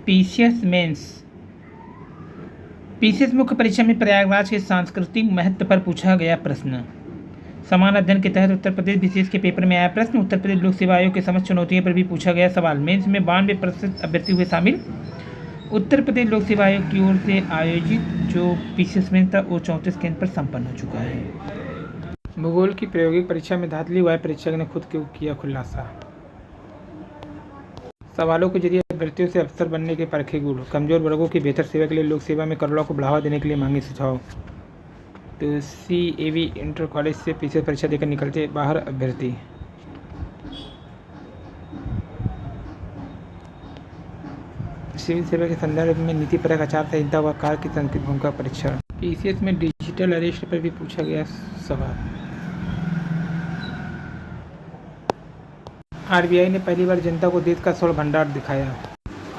PCS mains. PCS मुख्य परीक्षा में प्रयागराज के सांस्कृतिक महत्व पर पूछा गया प्रश्न। समान अध्ययन के तहत उत्तर प्रदेश बीसीएस के पेपर में आया प्रश्न। उत्तर प्रदेश लोक सेवा आयोग के समस्त चुनौतियों पर भी पूछा गया सवाल। मेंस में 92% अभ्यर्थी हुए शामिल। उत्तर प्रदेश लोक सेवा आयोग की ओर से आयोजित जो पीसीएस मेंस था वो 34 केंद्र पर संपन्न हो चुका है। भूगोल की प्रायोगिक परीक्षा में धांधली वायु परीक्षक ने खुद किया खुलासा। सवालों के जरिए अभ्यर्थियों से अफसर बनने के परखे गुण। कमजोर वर्गों की बेहतर सेवा के लिए लोक सेवा में करोड़ों को बढ़ावा देने के लिए मांगे सुझाव। तो सीएवी इंटर कॉलेज से पीसीएस परीक्षा देकर निकलते बाहर अभ्यर्थी। सिविल सेवा के संदर्भ में नीतिपरक आचार संहिता व कार की संस्कृत भूमिका परीक्षण। पीसीएस में डिजिटल अरेस्ट पर भी पूछा गया सवाल। आरबीआई ने पहली बार जनता को देश का स्वर्ण भंडार दिखाया।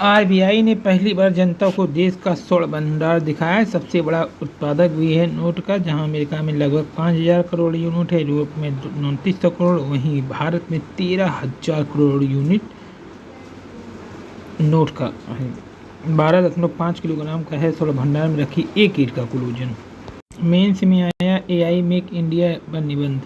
आरबीआई ने पहली बार जनता को देश का स्वर्ण भंडार दिखाया। सबसे बड़ा उत्पादक भी है नोट का, जहां अमेरिका में लगभग 5,000 करोड़ यूनिट है, यूरोप में 2900 करोड़, वहीं भारत में 13,000 करोड़ यूनिट नोट का है। 12.5 किलोग्राम का है स्वर्ण भंडार में रखी एक ईंट का कुल वजन। मेंस में आया एआई मेक इंडिया पर निबंध।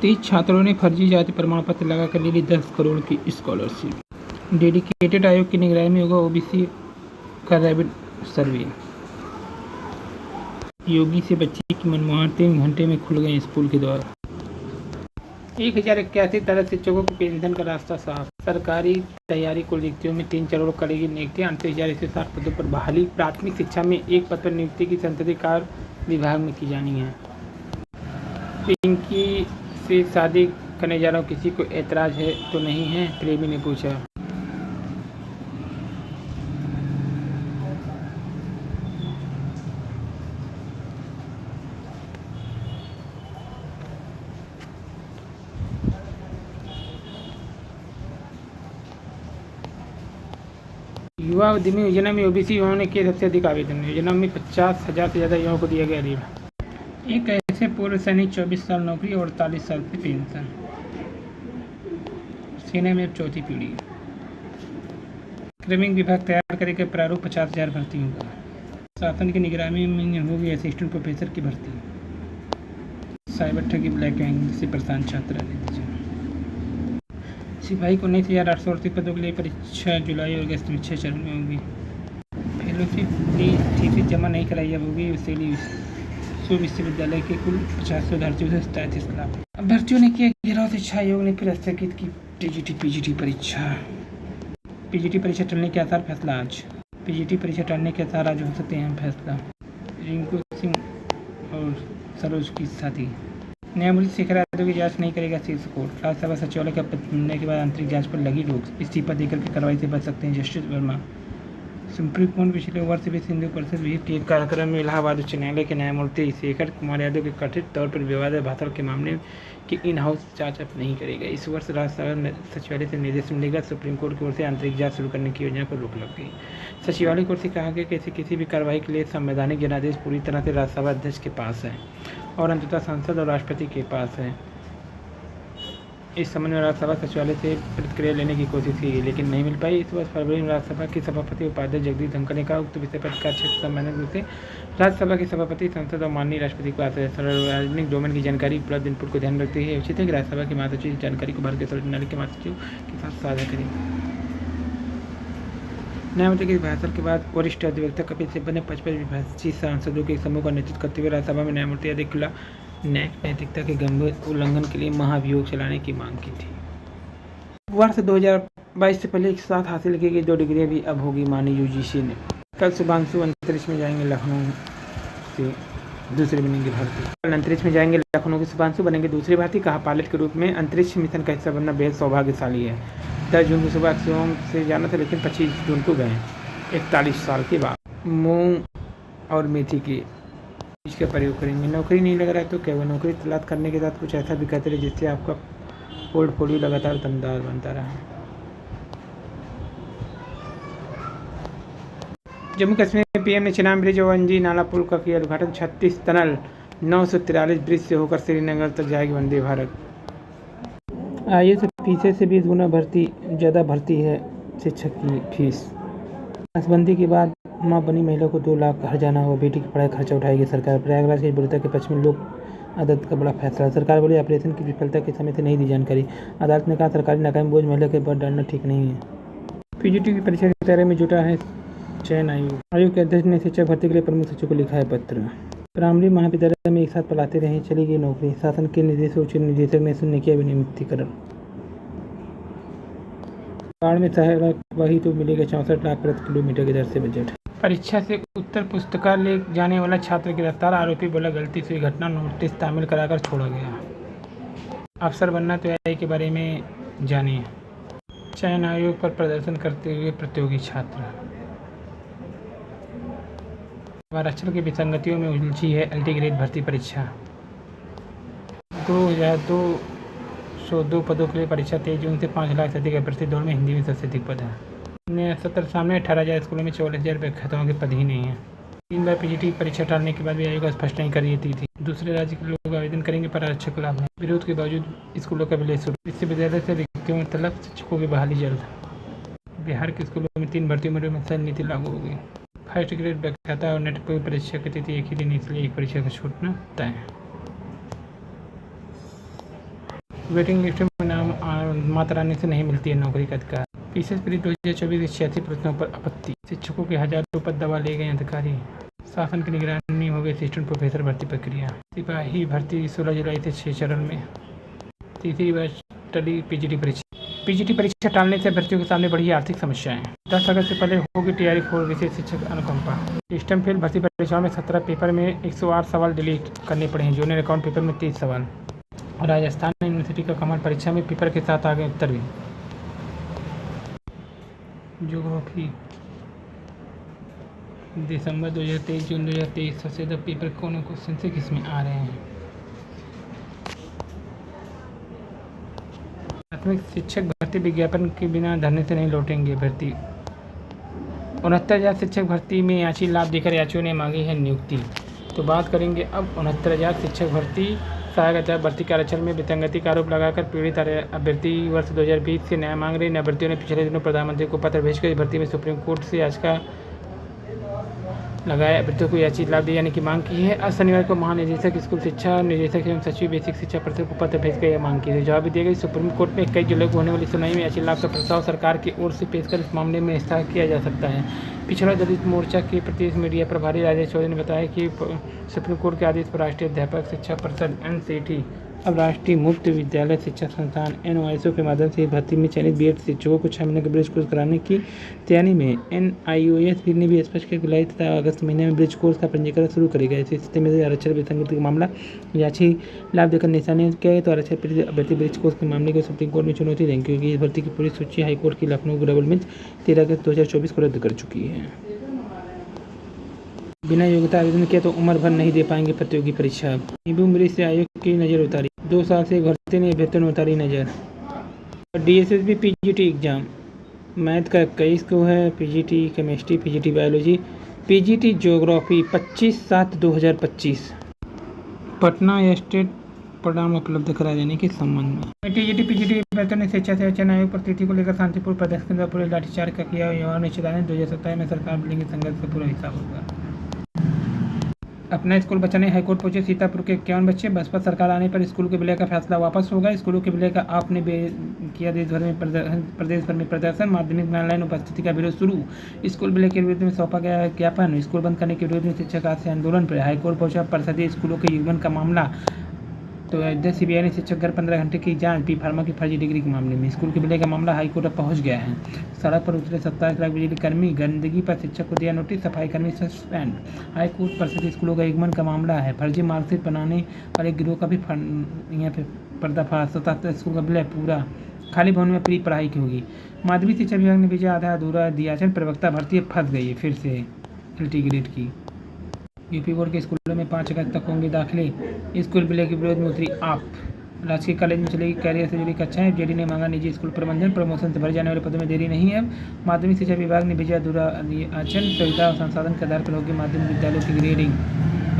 तीस छात्रों ने फर्जी जाति प्रमाण पत्र लगाकर ले ली 10 करोड़ की स्कॉलरशिप। डेडिकेटेड आयोग की निगरानी में होगा ओबीसी का रैपिड सर्वे। योगी से बच्ची की मनमोहन 3 घंटे में खुल गए स्कूल के द्वार। 1081 तरह शिक्षकों की पेंशन का रास्ता साफ। सरकारी तैयारी को रिक्तियों में 3 करोड़ करेगी नियुक्तियां। 38,160 पदों पर बहाली। प्राथमिक शिक्षा में एक पद पर नियुक्ति की संसदीय कार्य विभाग में की जानी है। पिंकी से शादी करने जा रहा हूँ, किसी को ऐतराज है तो नहीं है, प्रेमी ने पूछा। युवा उद्यमी योजना में ओबीसी युवाओं ने किए सबसे अधिक आवेदन। योजना में 50,000 से ज़्यादा युवाओं को दिया गया ऋण। एक ऐसे पूर्व सैनिक 24 साल नौकरी और 48 साल से पेंशन। सेना में अब चौथी पीढ़ी। क्रमिक विभाग तैयार करेगा प्रारूप 50,000 भर्तियों का। शासन की निगरानी में होगी असिस्टेंट प्रोफेसर की भर्ती। साइबर ठगी ब्लैक गैंग से परेशान छात्रा ने दीजिए। सिपाही को 19,838 पदों के लिए परीक्षा जुलाई और अगस्त में 6 चरण में होगी। फेलोशिप थीसिस जमा नहीं कराई अब होगी विश्वविद्यालय के कुल 50 अभ्यर्थियों से 37 लाख। अभ्यर्थियों ने किया घेराव। शिक्षा आयोग ने फिर स्थगित की टीजीटी पीजीटी परीक्षा। पीजीटी परीक्षा टलने के आसार, फैसला आज। पीजीटी परीक्षा टलने के आसार आज हो सकते हैं, फैसला। रिंकू सिंह और सरोज की शादी। न्यायमूर्ति शेखर यादव की जांच नहीं करेगा शीर्ष कोर्ट। राज्यसभा सचिवालय का पद मिलने के बाद आंतरिक जांच पर लगी रोक। इस्तीफा देकर के कार्रवाई से बच सकते हैं जस्टिस वर्मा। सुप्रीम कोर्ट पिछले वर्ष भी सिंधु परिषद विहित के कार्यक्रम में इलाहाबाद उच्च न्यायालय के न्यायमूर्ति शेखर कुमार यादव के कथित तौर पर विवादित भाषण के मामले की इन हाउस जांच अब नहीं करेगा। इस वर्ष राज्यसभा सचिवालय से निर्देश मिलेगा। सुप्रीम कोर्ट की ओर से आंतरिक जांच शुरू करने की योजना पर रोक लग गई। सचिवालय की ओर से कहा गया कि ऐसी किसी भी कार्रवाई के लिए संवैधानिक जनादेश पूरी तरह से राज्यसभा अध्यक्ष के पास है और अंततः सांसद और राष्ट्रपति के पास है। इस संबंध में राज्यसभा सचिवालय से प्रतिक्रिया लेने की कोशिश की गई, लेकिन नहीं मिल पाई। इस वर्ष फरवरी में राज्यसभा के सभापति उपाध्यक्ष जगदीप धनखड़ ने कहा उक्त विषय पर अधिकार क्षेत्र संबंधित रूप से राज्यसभा के सभापति, संसद और माननीय राष्ट्रपति के पास है। सार्वजनिक डोमेन की जानकारी उपलब्ध इनपुट को ध्यान रखते हुए उचित है कि राज्यसभा के महासचिव इस जानकारी को भारतीय सर्वोच्च न्यायालय के महासचिव के साथ साझा करें। न्यायमूर्ति के भाषण के बाद वरिष्ठ अधिवक्ता कपिल सिब्बल ने 55 विपक्षी सांसदों के एक समूह का नेतृत्व करते हुए राज्यसभा में न्यायमूर्ति यादव के खिलाफ नैतिकता के गंभीर उल्लंघन के लिए महाभियोग चलाने की मांग की थी। वर्ष 2022 से पहले एक साथ हासिल की गई 2 डिग्रियां भी अब होगी मानी यूजीसी ने। कल शुभांशु अंतरिक्ष में जाएंगे, लखनऊ से दूसरे बनेंगे भारतीय। कल अंतरिक्ष में जाएंगे लखनऊ के शुभांशु बनेंगे दूसरे भारतीय। कहा पायलट के रूप में अंतरिक्ष मिशन का हिस्सा बनना बेहद सौभाग्यशाली है। 10 जून को सुबह अक्सियोम से जाना था, लेकिन 25 जून को गए 41 साल के बाद। मूंग और मेथी के बीज का प्रयोग करेंगे। नौकरी नहीं लग रहा है तो क्या हुआ, नौकरी तलाश करने के साथ कुछ ऐसा भी करते रहे जिससे आपका पोर्टफोलियो लगातार दमदार बनता रहा। जम्मू कश्मीर में पीएम ने चिनाब ब्रिज और अंजी नाला पुल का किया उद्घाटन। 36 टनल 943 ब्रिज से होकर श्रीनगर तक जाएगी वंदे भारत। आईएएस फीस से 20 गुना ज़्यादा भर्ती है शिक्षक की फीस। नसबंदी के बाद मां बनी महिला को 2 लाख हर्जाना हुआ, बेटी की पढ़ाई खर्चा उठाएगी सरकार। प्रयागराज की बुढ़िया के पक्ष में लोक अदालत का बड़ा फैसला। सरकार बोली ऑपरेशन की विफलता के समय से नहीं दी जानकारी। अदालत ने कहा सरकारी नाकामी बोझ महिला के ऊपर डालना ठीक नहीं है। पीजीटी की परीक्षा की तैयारी में जुटा है चयन आयोग। आयोग के अध्यक्ष ने शिक्षक भर्ती के लिए प्रमुख सचिव को लिखा है पत्र। प्राइमरी महाविद्यालय में एक साथ पढ़ाते रहे, चली गई नौकरी। शासन के निर्देश उच्च निदेशक ने शून्य किया विनियमितीकरण। बाढ़ में सहायक वही तो मिलेगा 64 लाख प्रति किलोमीटर की दर से बजट। परीक्षा से उत्तर पुस्तिका ले जाने वाला छात्र गिरफ्तार। आरोपी बोला गलती से घटना, नोटिस तामील कराकर छोड़ा गया। अफसर बनना तैयारी के बारे में जानिए। चयन आयोग पर प्रदर्शन करते हुए प्रतियोगी छात्र। आरक्षण की विसंगतियों में उलझी है एलटी ग्रेड भर्ती परीक्षा। 2202 पदों के लिए परीक्षा 23 जून से 5 लाख से अधिक अभ्यर्थी दौड़ में, हिंदी में सबसे अधिक पद है। नया सत्र सामने, 18,000 स्कूलों में 44,000 व्याख्याताओं के पद ही नहीं है। 3 बार पीजीटी परीक्षा टालने के बाद भी आयोग स्पष्ट नहीं कर रही थी। दूसरे राज्य के लोग आवेदन करेंगे पर आरक्षण को लाभ नहीं। विरोध के बावजूद स्कूलों का विलय शुरू। विश्वविद्यालय से रिक्तियों में तलब, शिक्षकों की बहाली जल्द। बिहार के स्कूलों में 3 भर्ती उम्र में सैल नीति लागू हो गई। फर्स्ट ग्रेड व्याख्याता और नेट की परीक्षा की तिथि एक ही दिन, इसलिए एक परीक्षा का छूटना तय। वेटिंग लिस्ट में नाम मात्र आने से नहीं मिलती है नौकरी का अधिकार। पीसीएस प्री 2024 के 86 प्रश्नों पर आपत्ति। शिक्षकों के हजारों पद दबा ले गए अधिकारी। शासन की निगरानी हो गई असिस्टेंट प्रोफेसर भर्ती प्रक्रिया। सिपाही भर्ती 16 जुलाई से 6 चरण में। तीसरी बार टली पीजीटी परीक्षा। पीजीटी परीक्षा टालने से अभ्यर्थियों के सामने बड़ी आर्थिक समस्याएं। 10 अगस्त से पहले होगी टीआरई 4 विशेष शिक्षक अनुकंपा। System fail. भर्ती परीक्षाओं में 17 पेपर में 108 सवाल डिलीट करने पड़े हैं। जूनियर अकाउंट पेपर में 30 सवाल। राजस्थान यूनिवर्सिटी का कमाल परीक्षा में पेपर के साथ आ गए उत्तर भी। ज्योग्राफी दिसंबर 2023 जून 2023 सबसे ज़्यादा पेपर कौन क्वेश्चन से किसमें आ रहे हैं। प्राथमिक शिक्षक भर्ती विज्ञापन के बिना धरने से नहीं लौटेंगे भर्ती। 69,000 शिक्षक भर्ती में याची लाभ देकर याचियों ने मांगी है नियुक्ति। तो बात करेंगे अब 69,000 शिक्षक भर्ती सहायक अध्यापक भर्ती के आरक्षण में विसंगति का आरोप लगाकर पीड़ित अभ्यर्थी वर्ष 2020 से न्याय मांग रहे। अभ्यर्थियों ने पिछले दिनों प्रधानमंत्री को पत्र भेजकर भर्ती में सुप्रीम कोर्ट से याचिका लगाए अभ्यर्थियों को याची लाभ दिए जाने की मांग की है। आज शनिवार को महानिदेशक स्कूल शिक्षा निदेशक एवं सचिव बेसिक शिक्षा परिषद को पत्र भेजकर यह मांग की है। जवाब दिया गया। सुप्रीम कोर्ट में 21 जुलाई को होने वाली सुनवाई में याची लाभ का प्रस्ताव सरकार की ओर से पेश कर इस मामले में स्थगित किया जा सकता है। पिछड़ा दलित मोर्चा के प्रदेश मीडिया प्रभारी राजेश चौधरी ने बताया कि सुप्रीम कोर्ट के आदेश पर राष्ट्रीय अध्यापक शिक्षा परिषद एनसीटी अब राष्ट्रीय मुक्त विद्यालय शिक्षा संस्थान एनओएसओ के माध्यम से भर्ती में चयनित बीएड शिक्षकों को 6 महीने का ब्रिज कोर्स कराने की तैयारी में। एनआईओएस ने भी स्पष्ट किया जुलाई तथा अगस्त महीने में ब्रिज कोर्स का पंजीकरण शुरू करेगा। इस स्थिति में आरक्षण विसंगति का मामला याची लाभ देकर निशाने किया तो आरक्षण अभ्यर्थी ब्रिज कोर्स के मामले को सुप्रीम कोर्ट में चुनौती देंगे, क्योंकि इस भर्ती की पूरी सूची हाईकोर्ट की लखनऊ डबल बेंच 13 अगस्त 2024 को रद्द कर चुकी है। बिना योग्यता आवेदन किया तो उम्र भर नहीं दे पाएंगे प्रतियोगी परीक्षा। नींबू मिर्च से आयोग की नज़र उतारी। 2 साल से भर्ती ने अभ्यर्थियों ने उतारी नज़र। डीएसएसबी पीजीटी एग्जाम मैथ का 21 को है, PGT chemistry, PGT biology, PGT geography 25/7/2025। Patna state परिणाम उपलब्ध कराए जाने के संबंध में टीजीटी पीजीटी अभ्यर्थियों ने शिक्षा से चयन आयोग पर तिथि को लेकर शांतिपूर्ण प्रदर्शन के द्वारा पूरे लाठीचार्ज का किया। युवाओं ने चेतावनी 2027 में सरकार मिलेंगे संघर्ष का पूरा हिसाब होगा। अपना स्कूल बचाने हाईकोर्ट पहुंचे सीतापुर के 51 बच्चे। बसपा सरकार आने पर स्कूल के विलय का फैसला वापस होगा। स्कूलों के विलय का आपने किया प्रदेश भर में प्रदर्शन। माध्यमिक में ऑनलाइन उपस्थिति का विरोध शुरू। स्कूल विलय के विरोध में सौंपा गया ज्ञापन। स्कूल बंद करने के विरोध में शिक्षक आज से आंदोलन पर। हाईकोर्ट पहुंचा परिषदीय स्कूलों के युग्मन का मामला। तो अयोध्या सीबीआई ने शिक्षक घर 15 घंटे की जांच बी फार्मा की फर्जी डिग्री के मामले में। स्कूल के विलय का मामला हाईकोर्ट तक पहुंच गया है। सड़क पर उतरे 27 लाख बिजली कर्मी। गंदगी पर शिक्षक को दिया नोटिस, सफाई कर्मी सस्पेंड। हाईकोर्ट परिषद स्कूलों का युग्मन का मामला है। फर्जी मार्कशीट बनाने वाले गिरोह का भी यहाँ पे पर्दाफाश। 77 स्कूल का विलय पूरा। खाली भवन में प्री पढ़ाई की होगी। माध्यमिक शिक्षा विभाग ने भेजा आधा अधूरा दिया। प्रवक्ता भर्ती फंस गई है फिर से एलटी ग्रेड की। यूपी बोर्ड के स्कूलों में 5 अगस्त तक होंगे दाखिले। स्कूल विलय के विरोध में उतरी आप। राजकीय कॉलेज में चलेगी कैरियर से जुड़ी कक्षाएं। जेडी ने मांगा निजी स्कूल प्रबंधन। प्रमोशन से भरे जाने वाले पदों में देरी नहीं है। माध्यमिक शिक्षा विभाग ने भेजा अधूरा आचरण। सुविधा और संसाधन के आधार पर होगी माध्यमिक विद्यालयों की ग्रेडिंग।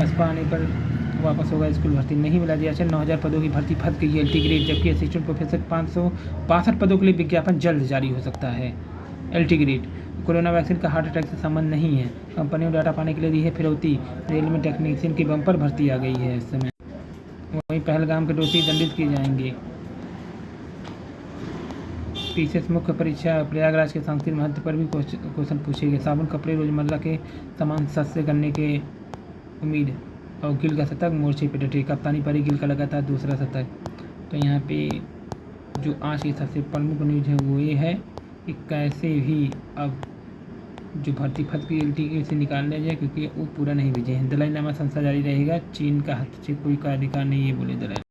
बसपा आने पर वापस होगा स्कूल भर्ती नहीं मिला दिया। 9,000 पदों की भर्ती फंस गई LT ग्रेड, जबकि असिस्टेंट प्रोफेसर 562 पदों के लिए विज्ञापन जल्द जारी हो सकता है। LT grade. कोरोना वैक्सीन का हार्ट अटैक से संबंध नहीं है, कंपनियों डाटा पाने के लिए दी है फिरौती। रेल में टेक्नीशियन की बम्पर भर्ती आ गई है इस समय। वहीं पहलगाम के दोषी दंडित किए जाएंगे। PCS मुख्य परीक्षा प्रयागराज के सांस्कृतिक महत्व पर भी क्वेश्चन पूछेंगे। साबुन, कपड़े, रोजमर्रा के सामान सस्ते करने के उम्मीद। और गिल का शतक, मोर्चे पे डटे। कप्तानी पर गिल का लगातार दूसरा शतक। तो यहाँ पे जो आज की सबसे प्रमुख न्यूज़ है वो ये है कि कैसे भी अब जो भर्ती फंस गई LT से निकाल लिया जाए, क्योंकि वो पूरा नहीं भेजे हैं। दलाई लामा संस्था जारी रहेगा, चीन का हस्तक्षेप कोई का अधिकार नहीं है, बोले दलाई।